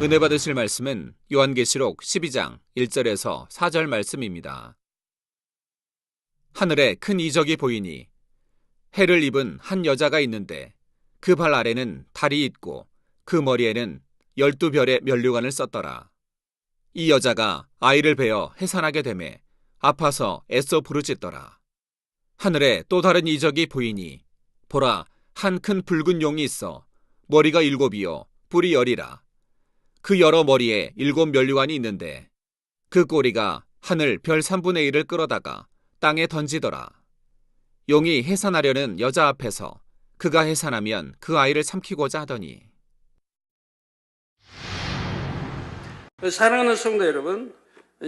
은혜 받으실 말씀은 요한계시록 12장 1절에서 4절 말씀입니다. 하늘에 큰 이적이 보이니 해를 입은 한 여자가 있는데 그 발 아래는 달이 있고 그 머리에는 12별의 면류관을 썼더라. 이 여자가 아이를 베어 해산하게 되매 아파서 애써 부르짖더라. 하늘에 또 다른 이적이 보이니 보라, 한 큰 붉은 용이 있어 머리가 7이요 뿔이 10이라. 그 여러 머리에 7 면류관이 있는데 그 꼬리가 하늘 별 3분의 1을 끌어다가 땅에 던지더라. 용이 해산하려는 여자 앞에서 그가 해산하면 그 아이를 삼키고자 하더니. 사랑하는 성도 여러분,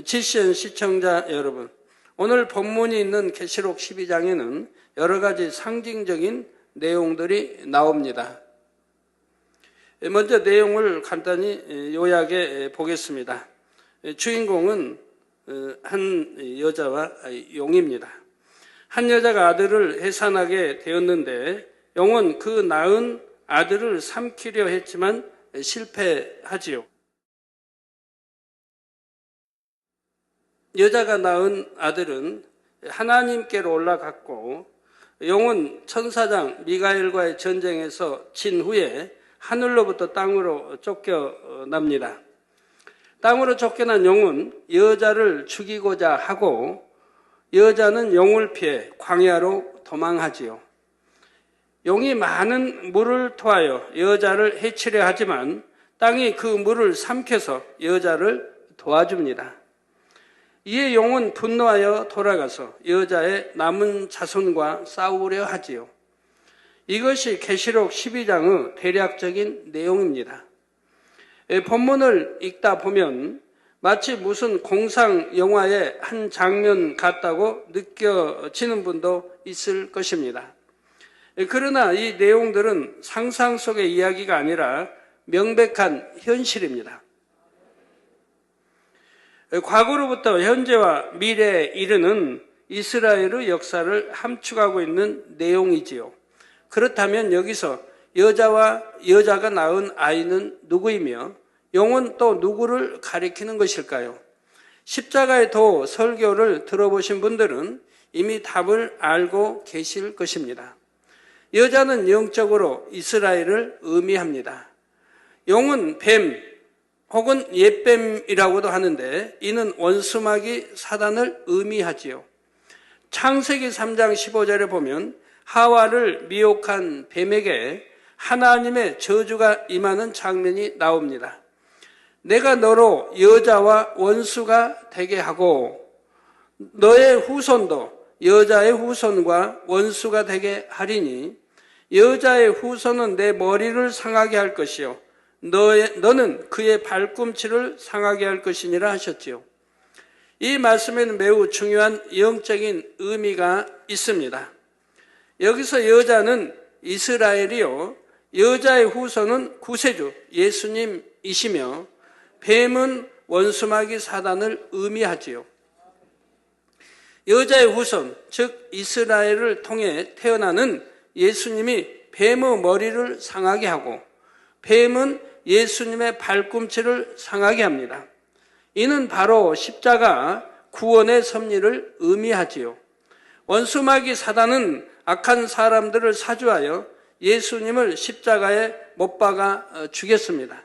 GCN 시청자 여러분, 오늘 본문이 있는 계시록 12장에는 여러 가지 상징적인 내용들이 나옵니다. 먼저 내용을 간단히 요약해 보겠습니다. 주인공은 한 여자와 용입니다. 한 여자가 아들을 해산하게 되었는데 용은 그 낳은 아들을 삼키려 했지만 실패하지요. 여자가 낳은 아들은 하나님께로 올라갔고 용은 천사장 미가엘과의 전쟁에서 진 후에 하늘로부터 땅으로 쫓겨납니다. 땅으로 쫓겨난 용은 여자를 죽이고자 하고 여자는 용을 피해 광야로 도망하지요. 용이 많은 물을 토하여 여자를 해치려 하지만 땅이 그 물을 삼켜서 여자를 도와줍니다. 이에 용은 분노하여 돌아가서 여자의 남은 자손과 싸우려 하지요. 이것이 계시록 12장의 대략적인 내용입니다. 본문을 읽다 보면 마치 무슨 공상 영화의 한 장면 같다고 느껴지는 분도 있을 것입니다. 그러나 이 내용들은 상상 속의 이야기가 아니라 명백한 현실입니다. 과거로부터 현재와 미래에 이르는 이스라엘의 역사를 함축하고 있는 내용이지요. 그렇다면 여기서 여자가 낳은 아이는 누구이며 용은 또 누구를 가리키는 것일까요? 십자가의 도 설교를 들어보신 분들은 이미 답을 알고 계실 것입니다. 여자는 영적으로 이스라엘을 의미합니다. 용은 뱀 혹은 옛뱀이라고도 하는데 이는 원수마귀 사단을 의미하지요. 창세기 3장 15절에 보면 하와를 미혹한 뱀에게 하나님의 저주가 임하는 장면이 나옵니다. 내가 너로 여자와 원수가 되게 하고 너의 후손도 여자의 후손과 원수가 되게 하리니 여자의 후손은 내 머리를 상하게 할 것이요 너는 그의 발꿈치를 상하게 할 것이니라 하셨지요. 이 말씀에는 매우 중요한 영적인 의미가 있습니다. 여기서 여자는 이스라엘이요 여자의 후손은 구세주 예수님이시며 뱀은 원수마귀 사단을 의미하지요. 여자의 후손, 즉 이스라엘을 통해 태어나는 예수님이 뱀의 머리를 상하게 하고 뱀은 예수님의 발꿈치를 상하게 합니다. 이는 바로 십자가 구원의 섭리를 의미하지요. 원수마귀 사단은 악한 사람들을 사주하여 예수님을 십자가에 못 박아 죽였습니다.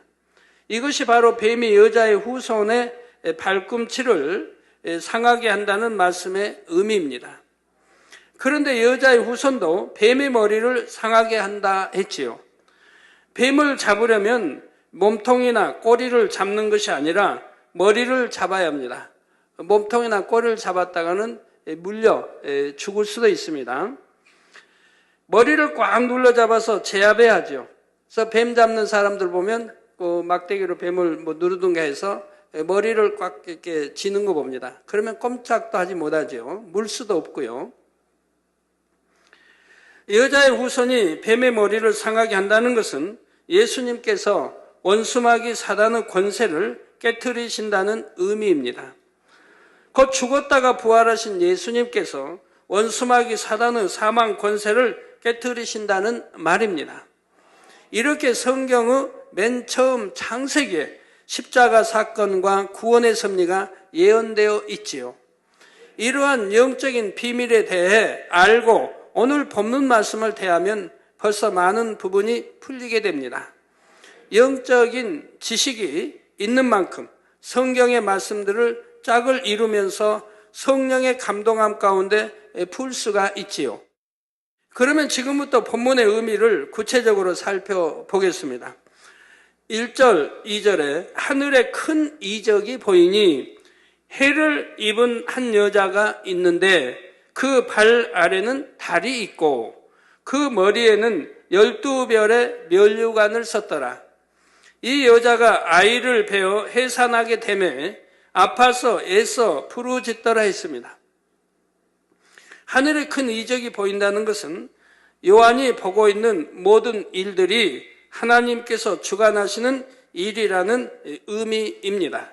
이것이 바로 뱀이 여자의 후손의 발꿈치를 상하게 한다는 말씀의 의미입니다. 그런데 여자의 후손도 뱀의 머리를 상하게 한다 했지요. 뱀을 잡으려면 몸통이나 꼬리를 잡는 것이 아니라 머리를 잡아야 합니다. 몸통이나 꼬리를 잡았다가는 물려 죽을 수도 있습니다. 머리를 꽉 눌러 잡아서 제압해야 하죠. 그래서 뱀 잡는 사람들 보면 막대기로 뱀을 누르든가 해서 머리를 꽉 이렇게 쥐는 거 봅니다. 그러면 꼼짝도 하지 못하죠. 물 수도 없고요. 여자의 후손이 뱀의 머리를 상하게 한다는 것은 예수님께서 원수마귀 사단의 권세를 깨트리신다는 의미입니다. 곧 죽었다가 부활하신 예수님께서 원수마귀 사단의 사망 권세를 깨트리신다는 말입니다. 이렇게 성경의 맨 처음 창세기에 십자가 사건과 구원의 섭리가 예언되어 있지요. 이러한 영적인 비밀에 대해 알고 오늘 본문 말씀을 대하면 벌써 많은 부분이 풀리게 됩니다. 영적인 지식이 있는 만큼 성경의 말씀들을 짝을 이루면서 성령의 감동함 가운데 풀 수가 있지요. 그러면 지금부터 본문의 의미를 구체적으로 살펴보겠습니다. 1절, 2절에 하늘에 큰 이적이 보이니 해를 입은 한 여자가 있는데 그 발 아래는 달이 있고 그 머리에는 12별의 면류관을 썼더라. 이 여자가 아이를 베어 해산하게 되매 아파서 애써 부르짖더라 했습니다. 하늘에 큰 이적이 보인다는 것은 요한이 보고 있는 모든 일들이 하나님께서 주관하시는 일이라는 의미입니다.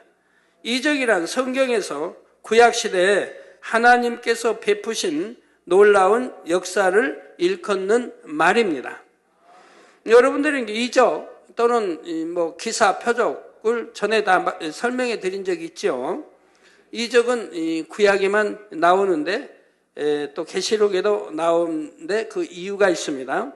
이적이란 성경에서 구약시대에 하나님께서 베푸신 놀라운 역사를 일컫는 말입니다. 여러분들이 이적 또는 기사, 표적을 전에 다 설명해 드린 적이 있죠. 이적은 구약에만 나오는데 또 계시록에도 나오는데 그 이유가 있습니다.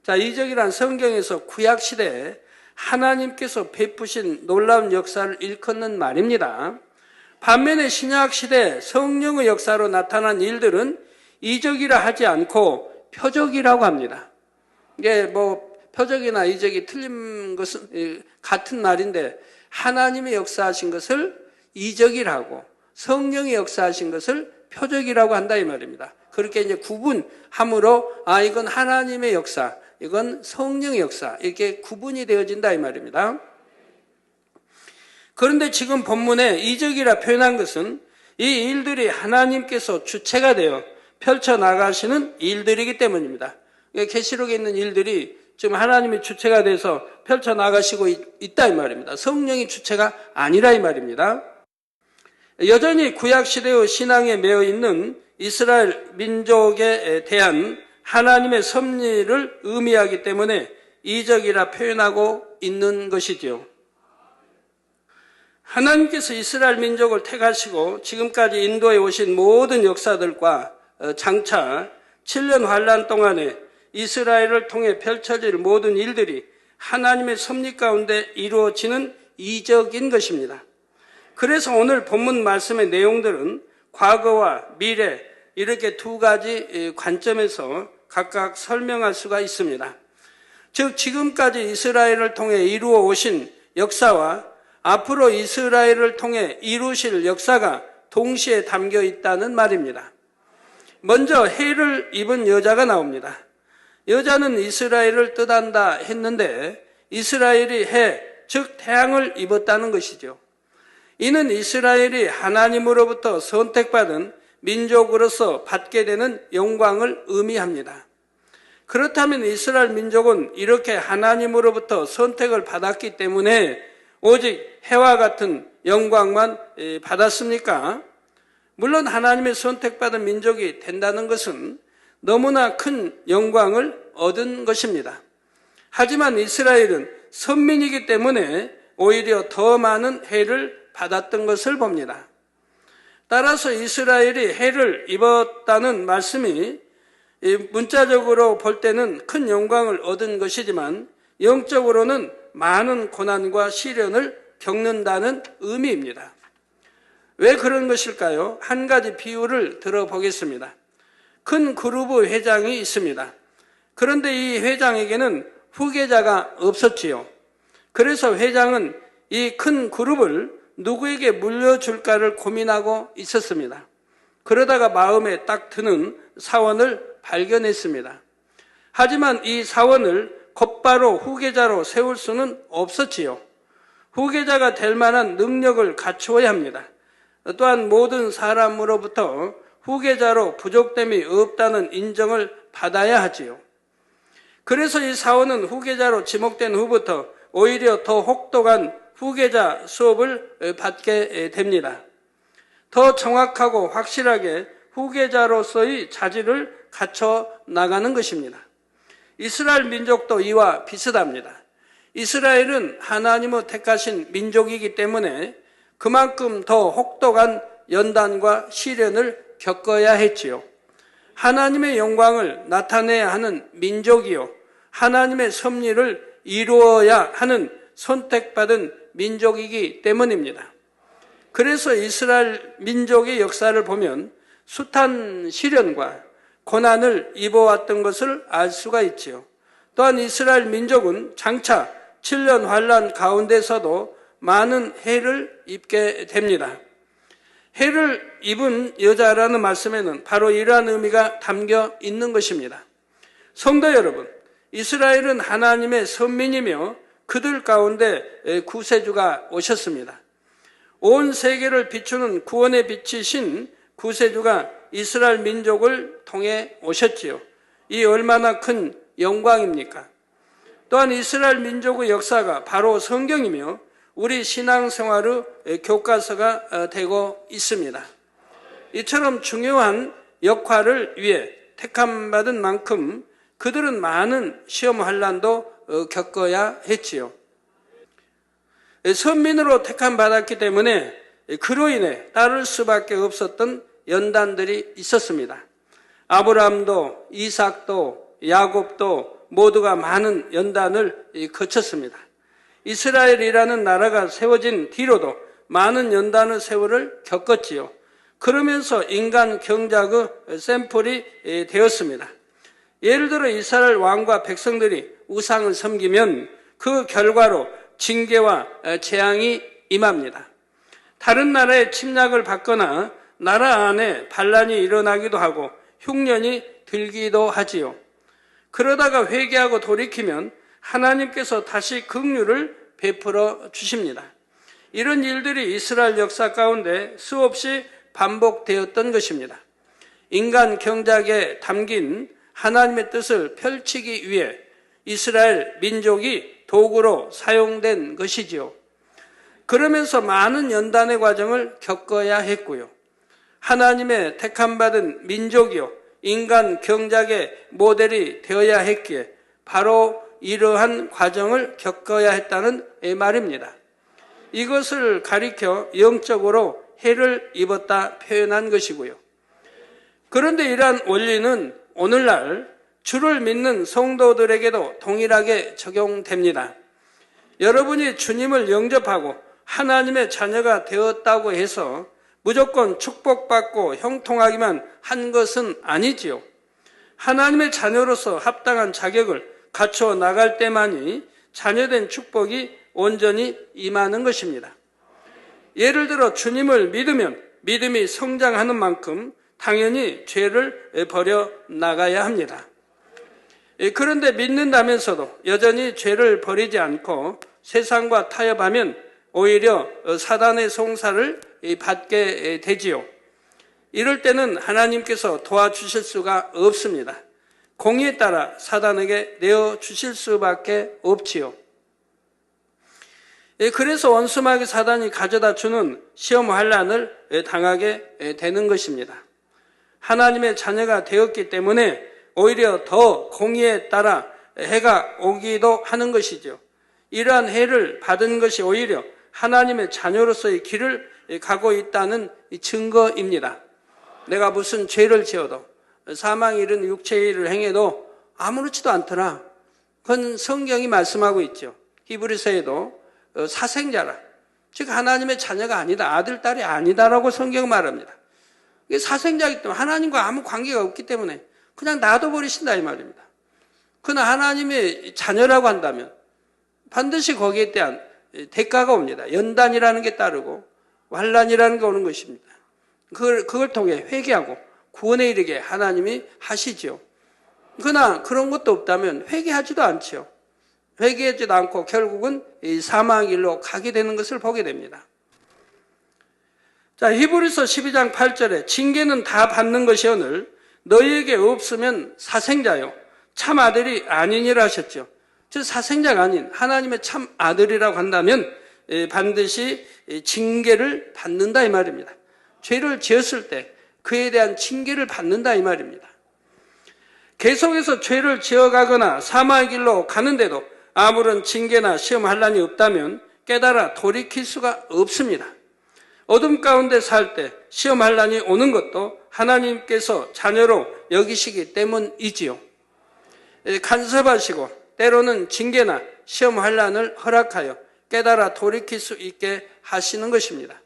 자, 이적이란 성경에서 구약 시대에 하나님께서 베푸신 놀라운 역사를 일컫는 말입니다. 반면에 신약 시대 성령의 역사로 나타난 일들은 이적이라 하지 않고 표적이라고 합니다. 이게 표적이나 이적이 틀린 것은 같은 말인데 하나님의 역사하신 것을 이적이라고 성령이 역사하신 것을 표적이라고 한다 이 말입니다. 그렇게 이제 구분함으로 이건 하나님의 역사, 이건 성령의 역사 이렇게 구분이 되어진다 이 말입니다. 그런데 지금 본문에 이적이라 표현한 것은 이 일들이 하나님께서 주체가 되어 펼쳐나가시는 일들이기 때문입니다. 계시록에 있는 일들이 지금 하나님이 주체가 돼서 펼쳐나가시고 있다 이 말입니다. 성령이 주체가 아니라 이 말입니다. 여전히 구약시대의 신앙에 매여 있는 이스라엘 민족에 대한 하나님의 섭리를 의미하기 때문에 이적이라 표현하고 있는 것이지요. 하나님께서 이스라엘 민족을 택하시고 지금까지 인도에 오신 모든 역사들과 장차 7년 환란 동안에 이스라엘을 통해 펼쳐질 모든 일들이 하나님의 섭리 가운데 이루어지는 이적인 것입니다. 그래서 오늘 본문 말씀의 내용들은 과거와 미래 이렇게 두 가지 관점에서 각각 설명할 수가 있습니다. 즉 지금까지 이스라엘을 통해 이루어 오신 역사와 앞으로 이스라엘을 통해 이루실 역사가 동시에 담겨 있다는 말입니다. 먼저 해를 입은 여자가 나옵니다. 여자는 이스라엘을 뜻한다 했는데 이스라엘이 해, 즉 태양을 입었다는 것이죠. 이는 이스라엘이 하나님으로부터 선택받은 민족으로서 받게 되는 영광을 의미합니다. 그렇다면 이스라엘 민족은 이렇게 하나님으로부터 선택을 받았기 때문에 오직 해와 같은 영광만 받았습니까? 물론 하나님의 선택받은 민족이 된다는 것은 너무나 큰 영광을 얻은 것입니다. 하지만 이스라엘은 선민이기 때문에 오히려 더 많은 해를 받았던 것을 봅니다. 따라서 이스라엘이 해를 입었다는 말씀이 문자적으로 볼 때는 큰 영광을 얻은 것이지만 영적으로는 많은 고난과 시련을 겪는다는 의미입니다. 왜 그런 것일까요? 한 가지 비유를 들어보겠습니다. 큰 그룹의 회장이 있습니다. 그런데 이 회장에게는 후계자가 없었지요. 그래서 회장은 이 큰 그룹을 누구에게 물려줄까를 고민하고 있었습니다. 그러다가 마음에 딱 드는 사원을 발견했습니다. 하지만 이 사원을 곧바로 후계자로 세울 수는 없었지요. 후계자가 될 만한 능력을 갖추어야 합니다. 또한 모든 사람으로부터 후계자로 부족됨이 없다는 인정을 받아야 하지요. 그래서 이 사원은 후계자로 지목된 후부터 오히려 더 혹독한 후계자 수업을 받게 됩니다. 더 정확하고 확실하게 후계자로서의 자질을 갖춰 나가는 것입니다. 이스라엘 민족도 이와 비슷합니다. 이스라엘은 하나님의 택하신 민족이기 때문에 그만큼 더 혹독한 연단과 시련을 겪어야 했지요. 하나님의 영광을 나타내야 하는 민족이요, 하나님의 섭리를 이루어야 하는 선택받은 민족이기 때문입니다. 그래서 이스라엘 민족의 역사를 보면 숱한 시련과 고난을 입어왔던 것을 알 수가 있지요. 또한 이스라엘 민족은 장차 7년 환란 가운데서도 많은 해를 입게 됩니다. 해를 입은 여자라는 말씀에는 바로 이러한 의미가 담겨 있는 것입니다. 성도 여러분, 이스라엘은 하나님의 선민이며 그들 가운데 구세주가 오셨습니다. 온 세계를 비추는 구원의 빛이신 구세주가 이스라엘 민족을 통해 오셨지요. 이 얼마나 큰 영광입니까? 또한 이스라엘 민족의 역사가 바로 성경이며 우리 신앙생활의 교과서가 되고 있습니다. 이처럼 중요한 역할을 위해 택함받은 만큼 그들은 많은 시험 환난도 겪어야 했지요. 선민으로 택함받았기 때문에 그로 인해 따를 수밖에 없었던 연단들이 있었습니다. 아브라함도 이삭도 야곱도 모두가 많은 연단을 거쳤습니다. 이스라엘이라는 나라가 세워진 뒤로도 많은 연단의 세월을 겪었지요. 그러면서 인간 경작의 샘플이 되었습니다. 예를 들어 이스라엘 왕과 백성들이 우상을 섬기면 그 결과로 징계와 재앙이 임합니다. 다른 나라의 침략을 받거나 나라 안에 반란이 일어나기도 하고 흉년이 들기도 하지요. 그러다가 회개하고 돌이키면 하나님께서 다시 긍휼을 베풀어 주십니다. 이런 일들이 이스라엘 역사 가운데 수없이 반복되었던 것입니다. 인간 경작에 담긴 하나님의 뜻을 펼치기 위해 이스라엘 민족이 도구로 사용된 것이지요. 그러면서 많은 연단의 과정을 겪어야 했고요. 하나님의 택함받은 민족이요, 인간 경작의 모델이 되어야 했기에 바로 이러한 과정을 겪어야 했다는 말입니다. 이것을 가리켜 영적으로 해를 입었다 표현한 것이고요. 그런데 이러한 원리는 오늘날 주를 믿는 성도들에게도 동일하게 적용됩니다. 여러분이 주님을 영접하고 하나님의 자녀가 되었다고 해서 무조건 축복받고 형통하기만 한 것은 아니지요. 하나님의 자녀로서 합당한 자격을 갖춰 나갈 때만이 자녀된 축복이 온전히 임하는 것입니다. 예를 들어 주님을 믿으면 믿음이 성장하는 만큼 당연히 죄를 버려 나가야 합니다. 그런데 믿는다면서도 여전히 죄를 버리지 않고 세상과 타협하면 오히려 사단의 송사를 받게 되지요. 이럴 때는 하나님께서 도와주실 수가 없습니다. 공의에 따라 사단에게 내어주실 수밖에 없지요. 그래서 원수마귀 사단이 가져다 주는 시험 환난을 당하게 되는 것입니다. 하나님의 자녀가 되었기 때문에 오히려 더 공의에 따라 해가 오기도 하는 것이죠. 이러한 해를 받은 것이 오히려 하나님의 자녀로서의 길을 가고 있다는 증거입니다. 내가 무슨 죄를 지어도 사망에 이른 육체의 일을 행해도 아무렇지도 않더라. 그건 성경이 말씀하고 있죠. 히브리서에도 사생자라, 즉 하나님의 자녀가 아니다, 아들, 딸이 아니다라고 성경 말합니다. 이게 사생자이기 때문에 하나님과 아무 관계가 없기 때문에 그냥 놔둬버리신다 이 말입니다. 그러나 하나님의 자녀라고 한다면 반드시 거기에 대한 대가가 옵니다. 연단이라는 게 따르고 환난이라는 게 오는 것입니다. 그걸 통해 회개하고 구원에 이르게 하나님이 하시죠. 그러나 그런 것도 없다면 회개하지도 않죠. 회개하지도 않고 결국은 이 사망의 길로 가게 되는 것을 보게 됩니다. 자, 히브리서 12장 8절에 징계는 다 받는 것이오늘 너희에게 없으면 사생자요 참 아들이 아니니라 하셨죠. 즉 사생자가 아닌 하나님의 참 아들이라고 한다면 반드시 징계를 받는다 이 말입니다. 죄를 지었을 때 그에 대한 징계를 받는다 이 말입니다. 계속해서 죄를 지어가거나 사망의 길로 가는데도 아무런 징계나 시험 환란이 없다면 깨달아 돌이킬 수가 없습니다. 어둠 가운데 살 때 시험 환란이 오는 것도 하나님께서 자녀로 여기시기 때문이지요. 간섭하시고 때로는 징계나 시험 환란을 허락하여 깨달아 돌이킬 수 있게 하시는 것입니다.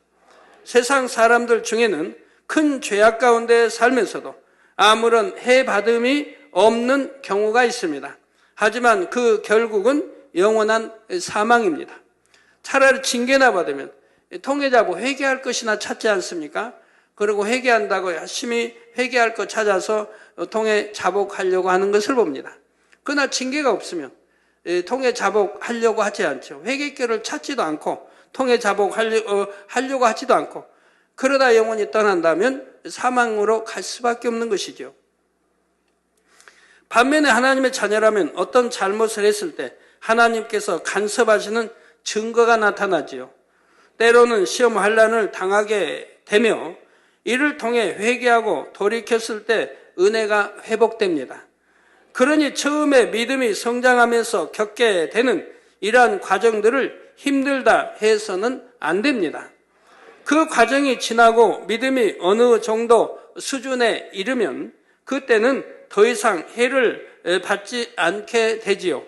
세상 사람들 중에는 큰 죄악 가운데 살면서도 아무런 해받음이 없는 경우가 있습니다. 하지만 그 결국은 영원한 사망입니다. 차라리 징계나 받으면 통회자고 회개할 것이나 찾지 않습니까? 그리고 회개한다고 열심히 회개할 것 찾아서 통회 자복하려고 하는 것을 봅니다. 그러나 징계가 없으면 통회 자복하려고 하지 않죠. 회개결을 찾지도 않고 통회 자복하려고 하지도 않고 그러다 영원히 떠난다면 사망으로 갈 수밖에 없는 것이죠. 반면에 하나님의 자녀라면 어떤 잘못을 했을 때 하나님께서 간섭하시는 증거가 나타나지요. 때로는 시험 환란을 당하게 되며 이를 통해 회개하고 돌이켰을 때 은혜가 회복됩니다. 그러니 처음에 믿음이 성장하면서 겪게 되는 이러한 과정들을 힘들다 해서는 안 됩니다. 그 과정이 지나고 믿음이 어느 정도 수준에 이르면 그때는 더 이상 해를 받지 않게 되지요.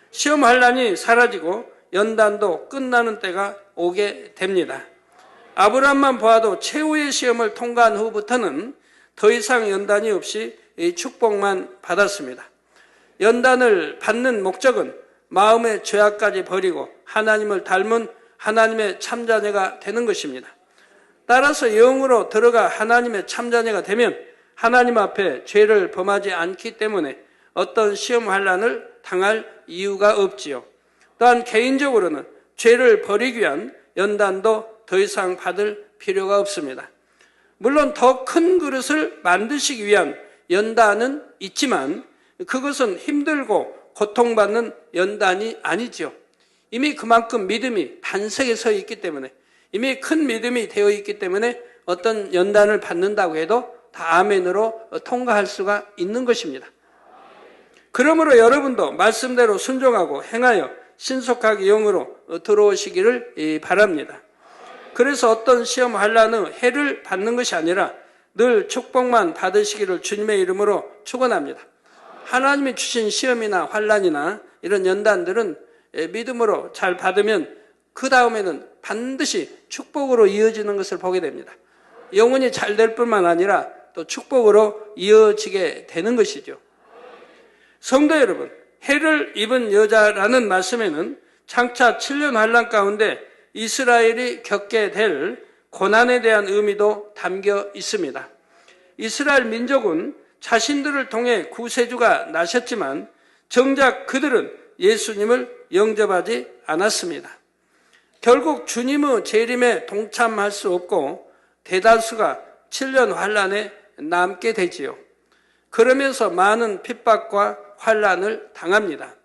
시험 환란이 사라지고 연단도 끝나는 때가 오게 됩니다. 아브라함만 보아도 최후의 시험을 통과한 후부터는 더 이상 연단이 없이 축복만 받았습니다. 연단을 받는 목적은 마음의 죄악까지 버리고 하나님을 닮은 하나님의 참자녀가 되는 것입니다. 따라서 영으로 들어가 하나님의 참자녀가 되면 하나님 앞에 죄를 범하지 않기 때문에 어떤 시험 환란을 당할 이유가 없지요. 또한 개인적으로는 죄를 버리기 위한 연단도 더 이상 받을 필요가 없습니다. 물론 더 큰 그릇을 만드시기 위한 연단은 있지만 그것은 힘들고 고통받는 연단이 아니죠. 이미 그만큼 믿음이 반석에 서 있기 때문에 이미 큰 믿음이 되어 있기 때문에 어떤 연단을 받는다고 해도 다 아멘으로 통과할 수가 있는 것입니다. 그러므로 여러분도 말씀대로 순종하고 행하여 신속하게 영으로 들어오시기를 바랍니다. 그래서 어떤 시험 환란의 해를 받는 것이 아니라 늘 축복만 받으시기를 주님의 이름으로 축원합니다. 하나님이 주신 시험이나 환란이나 이런 연단들은 믿음으로 잘 받으면 그 다음에는 반드시 축복으로 이어지는 것을 보게 됩니다. 영혼이 잘 될 뿐만 아니라 또 축복으로 이어지게 되는 것이죠. 성도 여러분, 해를 입은 여자라는 말씀에는 장차 7년 환란 가운데 이스라엘이 겪게 될 고난에 대한 의미도 담겨 있습니다. 이스라엘 민족은 자신들을 통해 구세주가 나셨지만 정작 그들은 예수님을 영접하지 않았습니다. 결국 주님의 재림에 동참할 수 없고 대다수가 7년 환란에 남게 되지요. 그러면서 많은 핍박과 환란을 당합니다.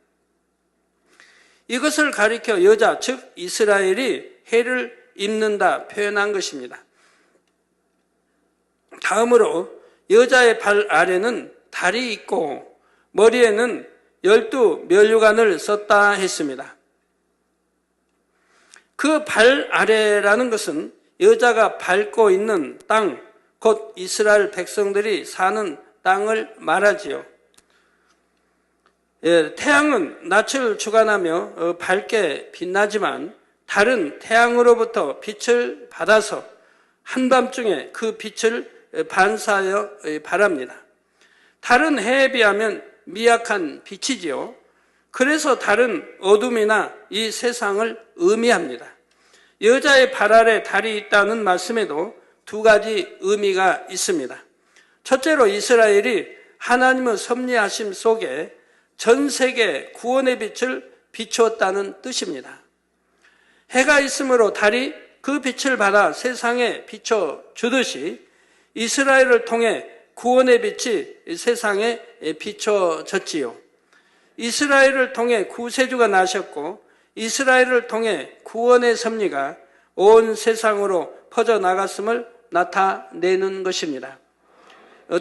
이것을 가리켜 여자, 즉 이스라엘이 해를 입는다 표현한 것입니다. 다음으로 여자의 발 아래는 달이 있고 머리에는 12면류관을 썼다 했습니다. 그 발 아래라는 것은 여자가 밟고 있는 땅, 곧 이스라엘 백성들이 사는 땅을 말하지요. 태양은 낯을 주관하며 밝게 빛나지만 달은 태양으로부터 빛을 받아서 한밤중에 그 빛을 반사하여 바랍니다. 달은 해에 비하면 미약한 빛이지요. 그래서 달은 어둠이나 이 세상을 의미합니다. 여자의 발 아래 달이 있다는 말씀에도 두 가지 의미가 있습니다. 첫째로 이스라엘이 하나님의 섭리하심 속에 전 세계 구원의 빛을 비추었다는 뜻입니다. 해가 있으므로 달이 그 빛을 받아 세상에 비춰주듯이 이스라엘을 통해 구원의 빛이 세상에 비춰졌지요. 이스라엘을 통해 구세주가 나셨고 이스라엘을 통해 구원의 섭리가 온 세상으로 퍼져나갔음을 나타내는 것입니다.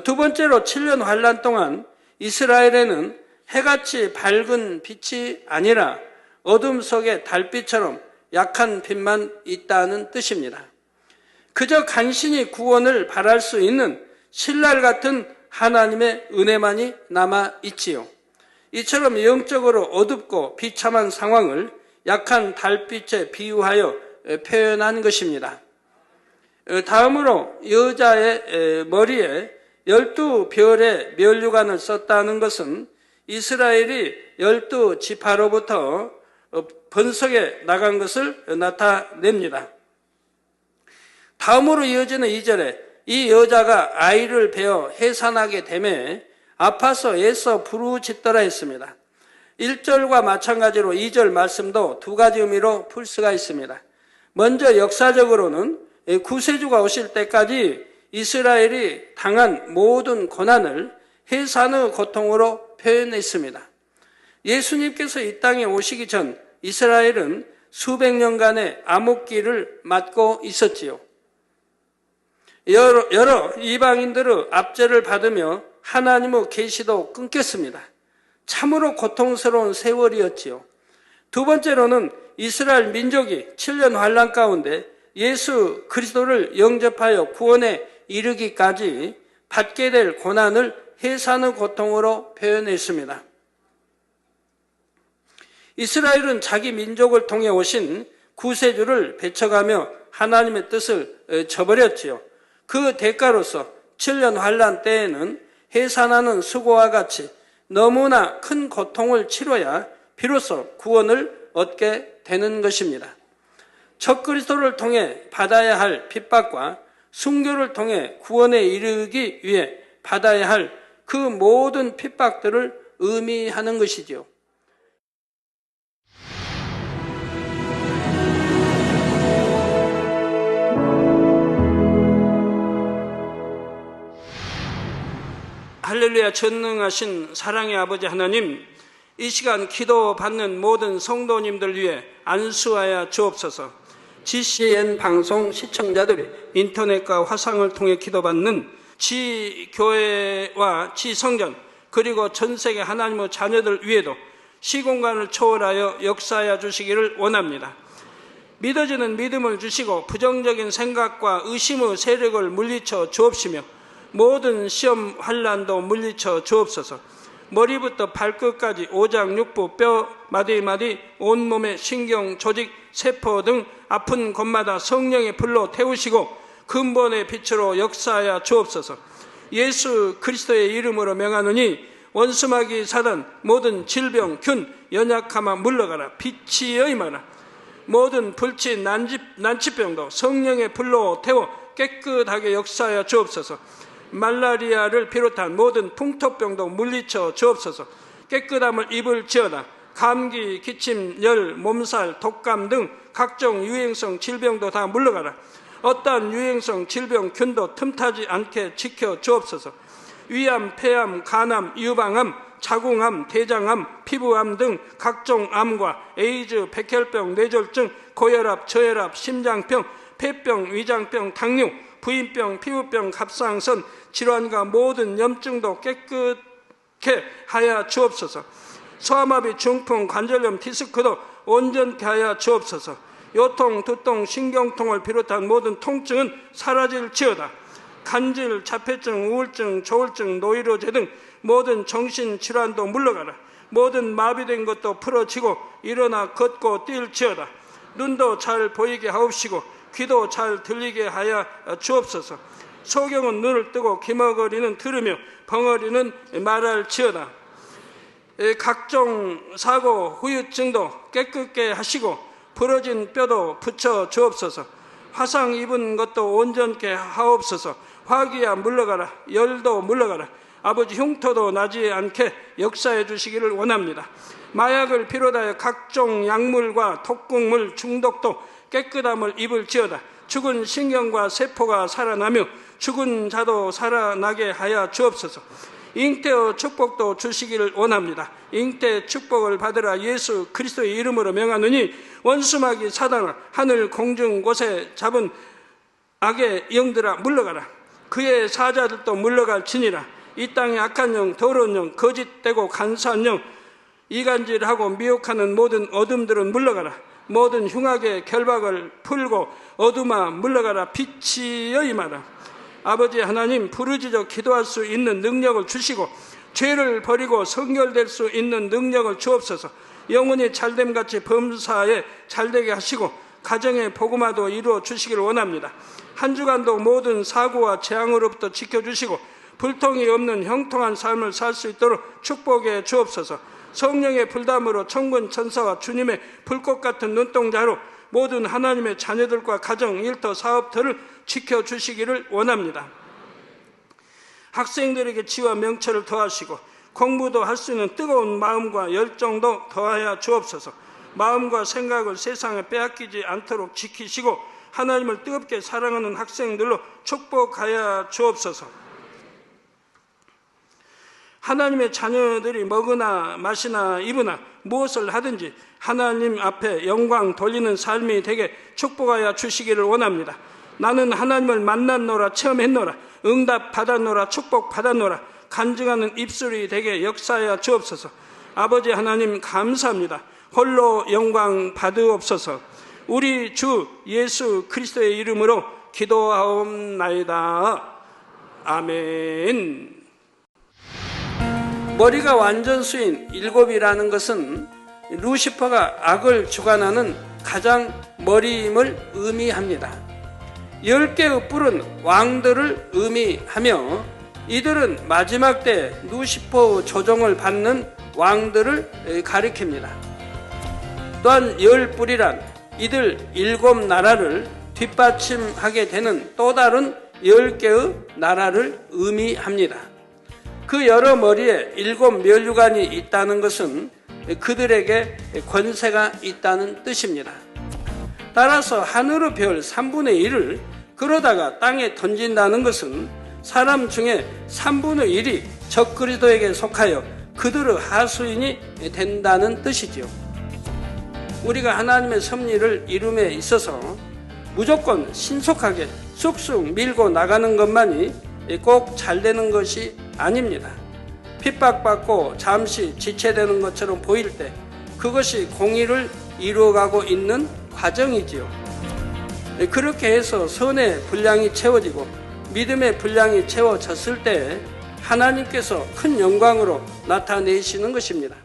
두 번째로 7년 환란 동안 이스라엘에는 해같이 밝은 빛이 아니라 어둠 속의 달빛처럼 약한 빛만 있다는 뜻입니다. 그저 간신히 구원을 바랄 수 있는 신랄 같은 하나님의 은혜만이 남아 있지요. 이처럼 영적으로 어둡고 비참한 상황을 약한 달빛에 비유하여 표현한 것입니다. 다음으로 여자의 머리에 12별의 면류관을 썼다는 것은 이스라엘이 12지파로부터 번성해 나간 것을 나타냅니다. 다음으로 이어지는 2절에 이 여자가 아이를 베어 해산하게 되매 아파서 애써 부르짖더라 했습니다. 1절과 마찬가지로 2절 말씀도 두 가지 의미로 풀 수가 있습니다. 먼저 역사적으로는 구세주가 오실 때까지 이스라엘이 당한 모든 고난을 해산의 고통으로 표현했습니다. 예수님께서 이 땅에 오시기 전 이스라엘은 수백 년간의 암흑기를 맞고 있었지요. 여러 이방인들의 압제를 받으며 하나님의 계시도 끊겼습니다. 참으로 고통스러운 세월이었지요. 두 번째로는 이스라엘 민족이 7년 환란 가운데 예수 그리스도를 영접하여 구원에 이르기까지 받게 될 고난을 해산의 고통으로 표현했습니다. 이스라엘은 자기 민족을 통해 오신 구세주를 배척하며 하나님의 뜻을 저버렸지요. 그 대가로서 7년 환란 때에는 해산하는 수고와 같이 너무나 큰 고통을 치러야 비로소 구원을 얻게 되는 것입니다. 적그리스도를 통해 받아야 할 핍박과 순교를 통해 구원에 이르기 위해 받아야 할 그 모든 핍박들을 의미하는 것이지요. 할렐루야. 전능하신 사랑의 아버지 하나님, 이 시간 기도받는 모든 성도님들 위해 안수하여 주옵소서. GCN 방송 시청자들이 인터넷과 화상을 통해 기도받는 지교회와 지성전 그리고 전세계 하나님의 자녀들 위에도 시공간을 초월하여 역사하여 주시기를 원합니다. 믿어지는 믿음을 주시고 부정적인 생각과 의심의 세력을 물리쳐 주옵시며 모든 시험 환난도 물리쳐 주옵소서. 머리부터 발끝까지 오장육부 뼈 마디마디 온몸의 신경 조직 세포 등 아픈 곳마다 성령의 불로 태우시고 근본의 빛으로 역사하여 주옵소서. 예수 그리스도의 이름으로 명하노니 원수마귀 사단 모든 질병 균 연약함아 물러가라. 빛이여 임하라. 모든 불치 난치병도 성령의 불로 태워 깨끗하게 역사하여 주옵소서. 말라리아를 비롯한 모든 풍토병도 물리쳐 주옵소서. 깨끗함을 입을지어다. 감기, 기침, 열, 몸살, 독감 등 각종 유행성 질병도 다 물러가라. 어떠한 유행성 질병 균도 틈타지 않게 지켜 주옵소서. 위암, 폐암, 간암, 유방암, 자궁암, 대장암, 피부암 등 각종 암과 에이즈, 백혈병, 뇌졸중, 고혈압, 저혈압, 심장병, 폐병, 위장병, 당뇨, 부인병, 피부병, 갑상선, 질환과 모든 염증도 깨끗게 하여 주옵소서. 소아마비, 중풍, 관절염, 디스크도 온전케 하여 주옵소서. 요통, 두통, 신경통을 비롯한 모든 통증은 사라질지어다. 간질, 자폐증, 우울증, 조울증, 노이로제 등 모든 정신질환도 물러가라. 모든 마비된 것도 풀어지고 일어나 걷고 뛸지어다. 눈도 잘 보이게 하옵시고 귀도 잘 들리게 하여 주옵소서. 소경은 눈을 뜨고 기머거리는 들으며 벙어리는 말할지어다. 각종 사고, 후유증도 깨끗게 하시고 부러진 뼈도 붙여 주옵소서. 화상 입은 것도 온전케 하옵소서. 화기야 물러가라. 열도 물러가라. 아버지 흉터도 나지 않게 역사해 주시기를 원합니다. 마약을 비롯하여 각종 약물과 독극물 중독도 깨끗함을 입을지어다. 죽은 신경과 세포가 살아나며 죽은 자도 살아나게 하여 주옵소서. 잉태의 축복도 주시기를 원합니다. 잉태 축복을 받으라. 예수 그리스도의 이름으로 명하노니 원수마귀 사단아 하늘 공중 곳에 잡은 악의 영들아 물러가라. 그의 사자들도 물러갈지니라. 이 땅의 악한 영, 더러운 영, 거짓되고 간사한 영, 이간질하고 미혹하는 모든 어둠들은 물러가라. 모든 흉악의 결박을 풀고 어둠아 물러가라. 빛이여 임하라. 아버지 하나님, 부르짖어 기도할 수 있는 능력을 주시고 죄를 버리고 성결될 수 있는 능력을 주옵소서. 영혼이 잘됨같이 범사에 잘되게 하시고 가정의 복음화도 이루어 주시기를 원합니다. 한 주간도 모든 사고와 재앙으로부터 지켜주시고 불통이 없는 형통한 삶을 살 수 있도록 축복해 주옵소서. 성령의 불담으로 천군 천사와 주님의 불꽃 같은 눈동자로 모든 하나님의 자녀들과 가정, 일터, 사업터를 지켜주시기를 원합니다. 학생들에게 지와 명철을 더하시고 공부도 할 수 있는 뜨거운 마음과 열정도 더하여 주옵소서. 마음과 생각을 세상에 빼앗기지 않도록 지키시고 하나님을 뜨겁게 사랑하는 학생들로 축복하여 주옵소서. 하나님의 자녀들이 먹으나 마시나 입으나 무엇을 하든지 하나님 앞에 영광 돌리는 삶이 되게 축복하여 주시기를 원합니다. 나는 하나님을 만났노라, 체험했노라, 응답 받았노라, 축복 받았노라, 간증하는 입술이 되게 역사하여 주옵소서. 아버지 하나님 감사합니다. 홀로 영광 받으옵소서. 우리 주 예수 그리스도의 이름으로 기도하옵나이다. 아멘. 머리가 완전수인 7이라는 것은 루시퍼가 악을 주관하는 가장 머리임을 의미합니다. 10개의 뿔은 왕들을 의미하며 이들은 마지막 때 루시퍼의 조종을 받는 왕들을 가리킵니다. 또한 10뿔이란 이들 7나라를 뒷받침하게 되는 또 다른 10개의 나라를 의미합니다. 그 여러 머리에 7면류관이 있다는 것은 그들에게 권세가 있다는 뜻입니다. 따라서 하늘의 별 3분의 1을 끌어다가 땅에 던진다는 것은 사람 중에 3분의 1이 적그리스도에게 속하여 그들의 하수인이 된다는 뜻이지요. 우리가 하나님의 섭리를 이룸에 있어서 무조건 신속하게 쑥쑥 밀고 나가는 것만이 꼭 잘 되는 것이 아닙니다. 핍박받고 잠시 지체되는 것처럼 보일 때 그것이 공의를 이루어가고 있는 과정이지요. 그렇게 해서 선의 분량이 채워지고 믿음의 분량이 채워졌을 때 하나님께서 큰 영광으로 나타내시는 것입니다.